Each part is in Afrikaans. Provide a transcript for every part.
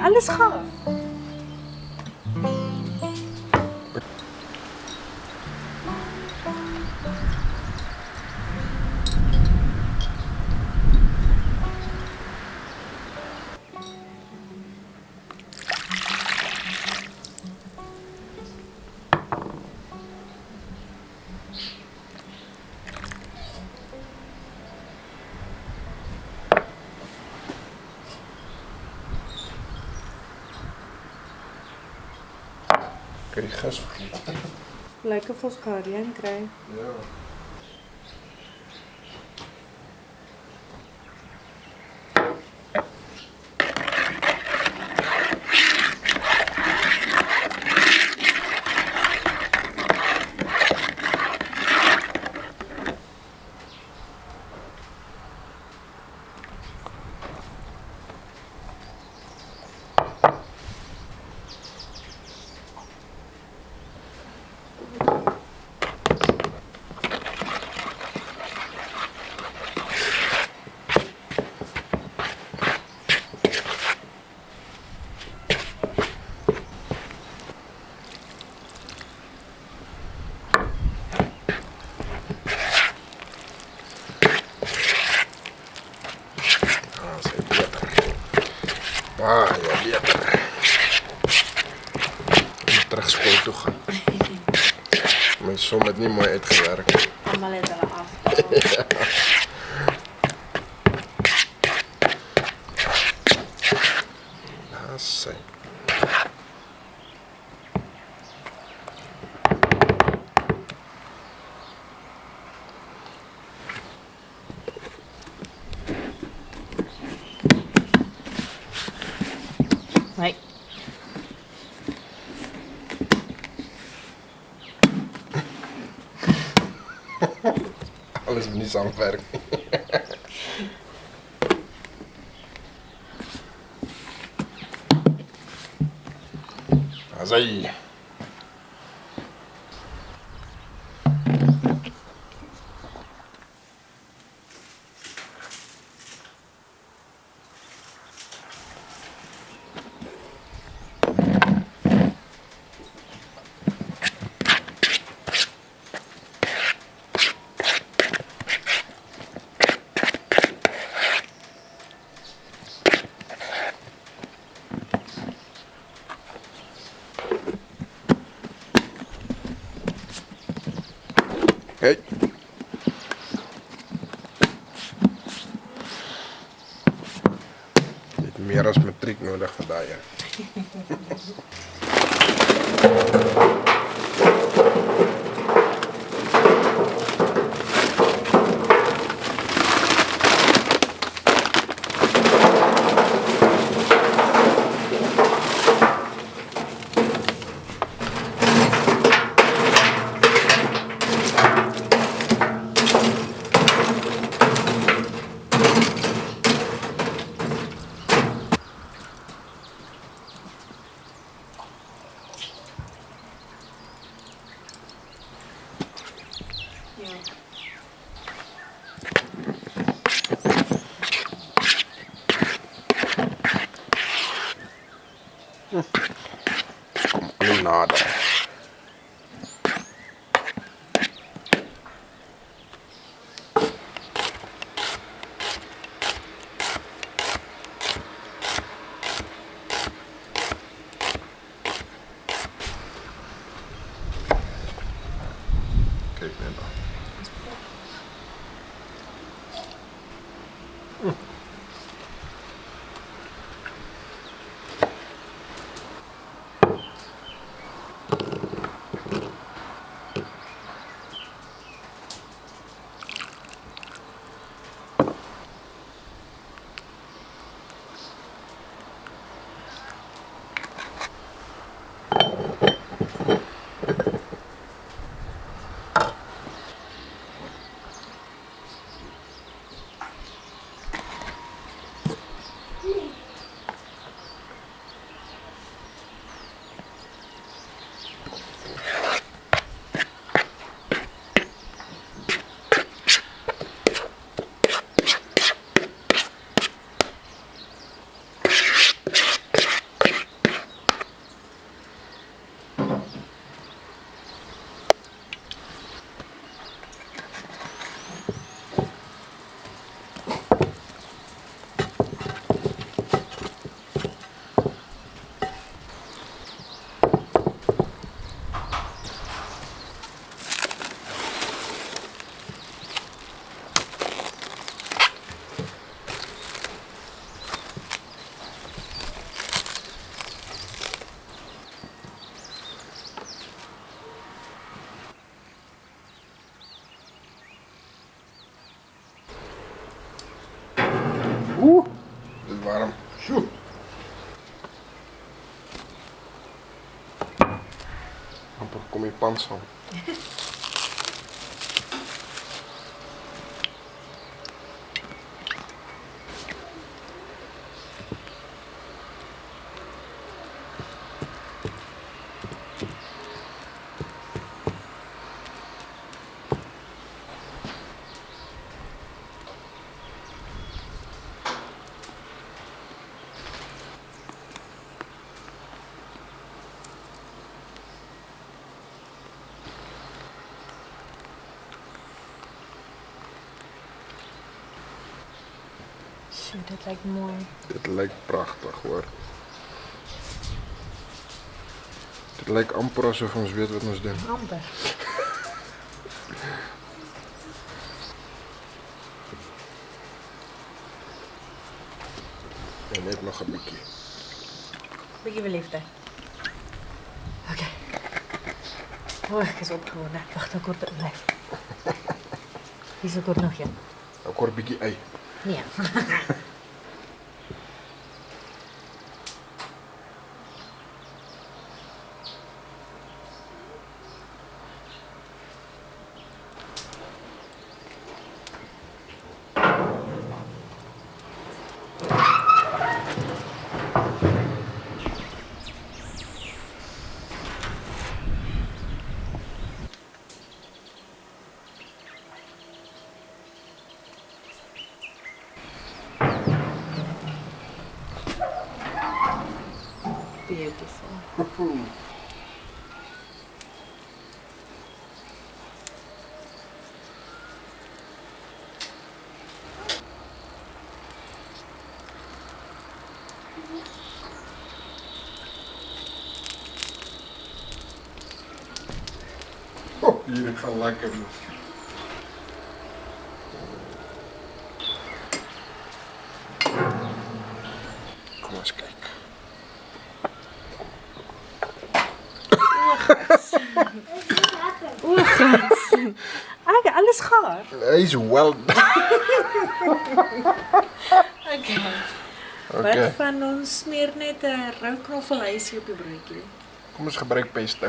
Alles gaaf. Kun je die gas vergeten? Lekker Focaccia krijgen. Ja. Ah, ja, beter. Ik moet terug school toe gaan. Mijn som heeft niet mooi uitgewerkt. Allemaal letteren af. Ja. Assai. Nee. Alles niet samenwerken. Assai. Hey. Dit meer als metriek nodig vandaag. Ja. Oeh, dit is warm. Sjoe. Amper kom je pans aan. Zo, dit lijkt mooi. Dit lijkt prachtig hoor. Dit lijkt amper alsof ons weet wat ons doen. Amper. En net nog een beetje. Beetje verliefde. Oké. Oh, ik is opgewonden. Wacht, dan kort het blijft. Wie is er kort nog, ja? Ik hoor een beetje ei. Ja. Beautiful. Oh, jullie gaan lekker doen. Kom eens kijken. Oeh, gats. Ah, alles gaar. Hij is wel. Oké. Oké. Wat van ons smeer net 'n rou knoffelhuisie op die broodjie. Kom eens gebruik pesto.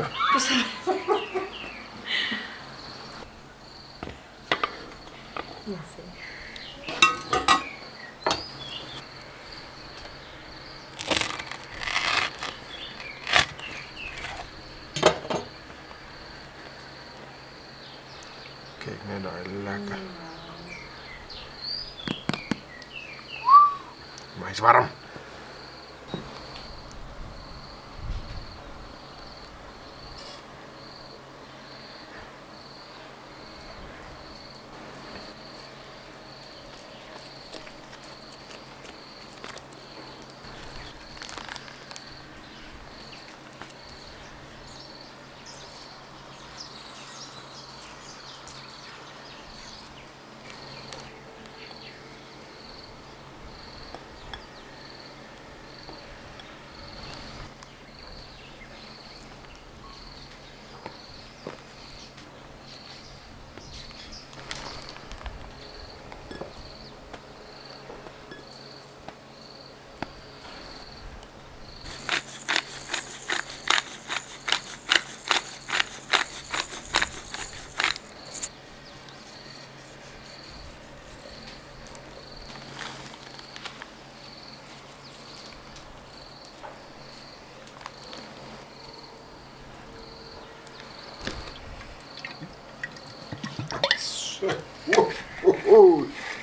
Ja, sê. Kijk net daar, lekker. Maar hij is warm.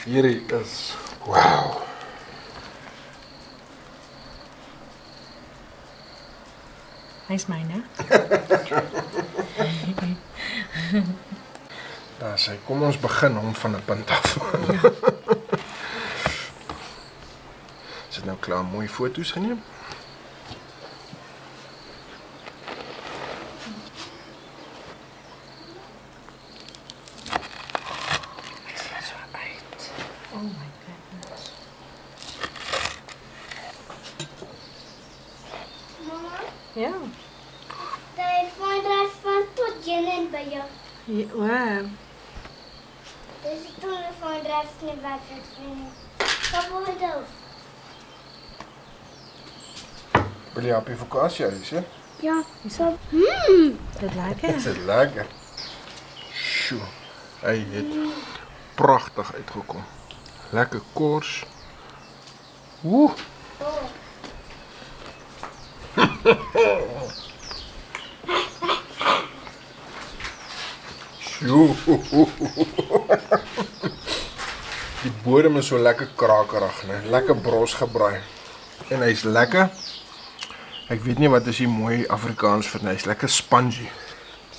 Hierdie is wauw. Hij is mijn, hè? Daar sê, kom ons begin hom van 'n punt af. Ja. Is dit nou klaar mooi foto's geneem? Het ziet zo uit. Oh my goodness. Mama, Ja. daar van dat van tot jenen bij jou. Ja, wow. Dus ik toen van dat niet wat het vinden. Wat moet je Wil je happy Focaccia is, hè? Ja. Zo. Dit lekker. Is het lekker? Sjoe. Hij het prachtig uitgekomen. Lekker koors. Woe. Sjoe. Die bodem is so lekker krakerig, né? Lekker bros gebraai. En hy's lekker. Ek weet nie wat is die mooi Afrikaans vir, hy's lekker spongy.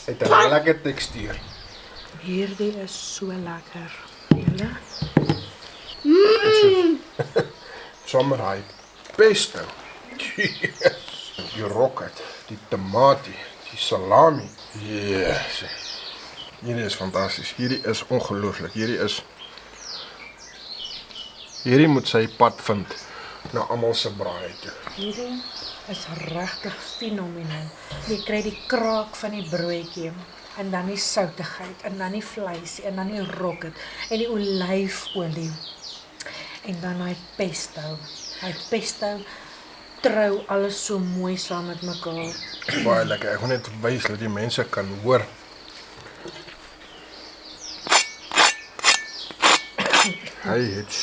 Hy het 'n lekker tekstuur. Hierdie is so lekker. Julle? Sommer hy pesto. Yes. Die rocket, die tomatie, die salami. Yes. Hierdie is fantasties. Hierdie is ongelooflik. Hierdie moet sy pad vind na almal se braai toe. Hierdie is regtig fenomenaal. Jy kry die kraak van die broodjie en dan die soutigheid en dan die vleis en dan die rocket en die olyfolie. En dan hy pesto. Hy pesto trou alles so mooi saam met mekaar. Baie lekker. Ek wil net wys dat die mense kan hoor. Hy het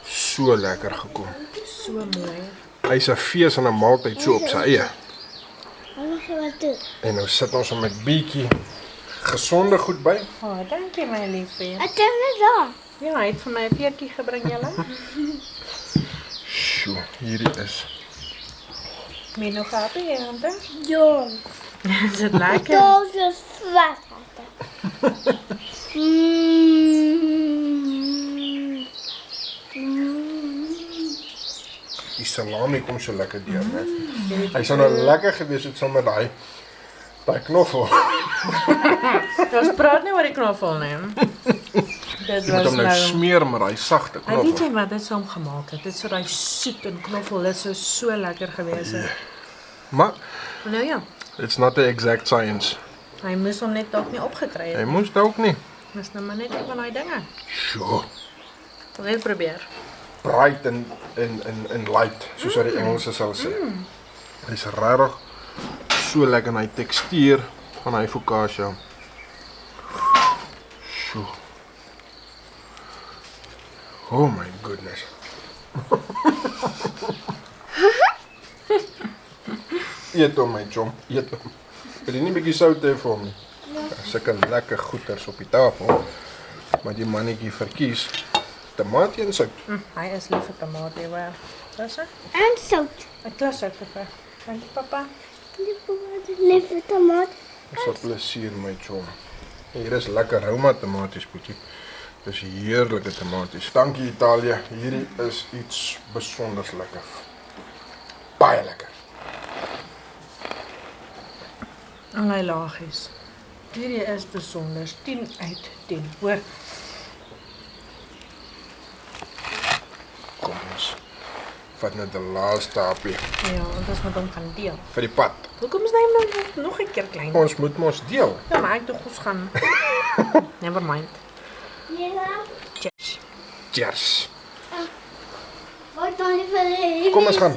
so lekker gekom. So mooi. Hy's 'n fees en 'n maaltyd so op sy eie. Wat gaan we doen? En nou sit ons hom met bietjie gesonde goed by. Dankie my liefie. Het is daar. Ja, hy het vir my 'n veertjie gebring julle. Sjoe, hierdie is. Meer nog happy hande? Ja. Is dit lekker? Dat is zwart. Die salami kom so lekker deur, né? Hy sou nou lekker gewees het saam met daai knoffel. Ons praat nie oor die knoffel nie. Dit Jy moet hom nou smeer met daai sagte En weet knoffel. jy wat dit so gemaak het? Dit so daai soet en knoffel, dit sou so lekker gewees het. Maar Nou ja, it's not the exact science. hy moes hom net dalk nie opgekry Hy het. moes dalk nie. Dis nou maar net een van daai dinge. Sjoe. Wil net probeer. Bright en light, soos wat die Engelse sal sê. Hy's regtig so lekker in hy tekstuur van hy Focaccia. Sjoe. Oh my goodness. Eet hom my chom, eet hom. Wil jy nie 'n bietjie sout hê vir hom nie? Sulke lekker goeders op die tafel. Maar die mannetjie verkies tomatie en sout. Hy is lief vir tomatie, hoor. Dis hy? En zout. 'n klas sout gevra. Dankie papa. Lieve tomaat. Dis 'n plesier my chom. Hier is lekker Roma tomaties, boetie. Dis heerlike tomaties. Dankie Italië. Hierdie is iets besonders lekker. Baie lekker. En hy laagies. Hierdie is besonder. 10 uit 10, hoor. Kom ons vat net die laaste hapie Ja, want ons moet hom gaan deel. vir die pad. Hoekom is hy nou nog 'n keer klein? Ons moet mos deel. Ja, maar ek dink ons gaan. Never mind. Ja. Cheers. Cheers. Wat dan even. Kom ons gaan.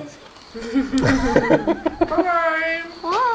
Bye. Oh.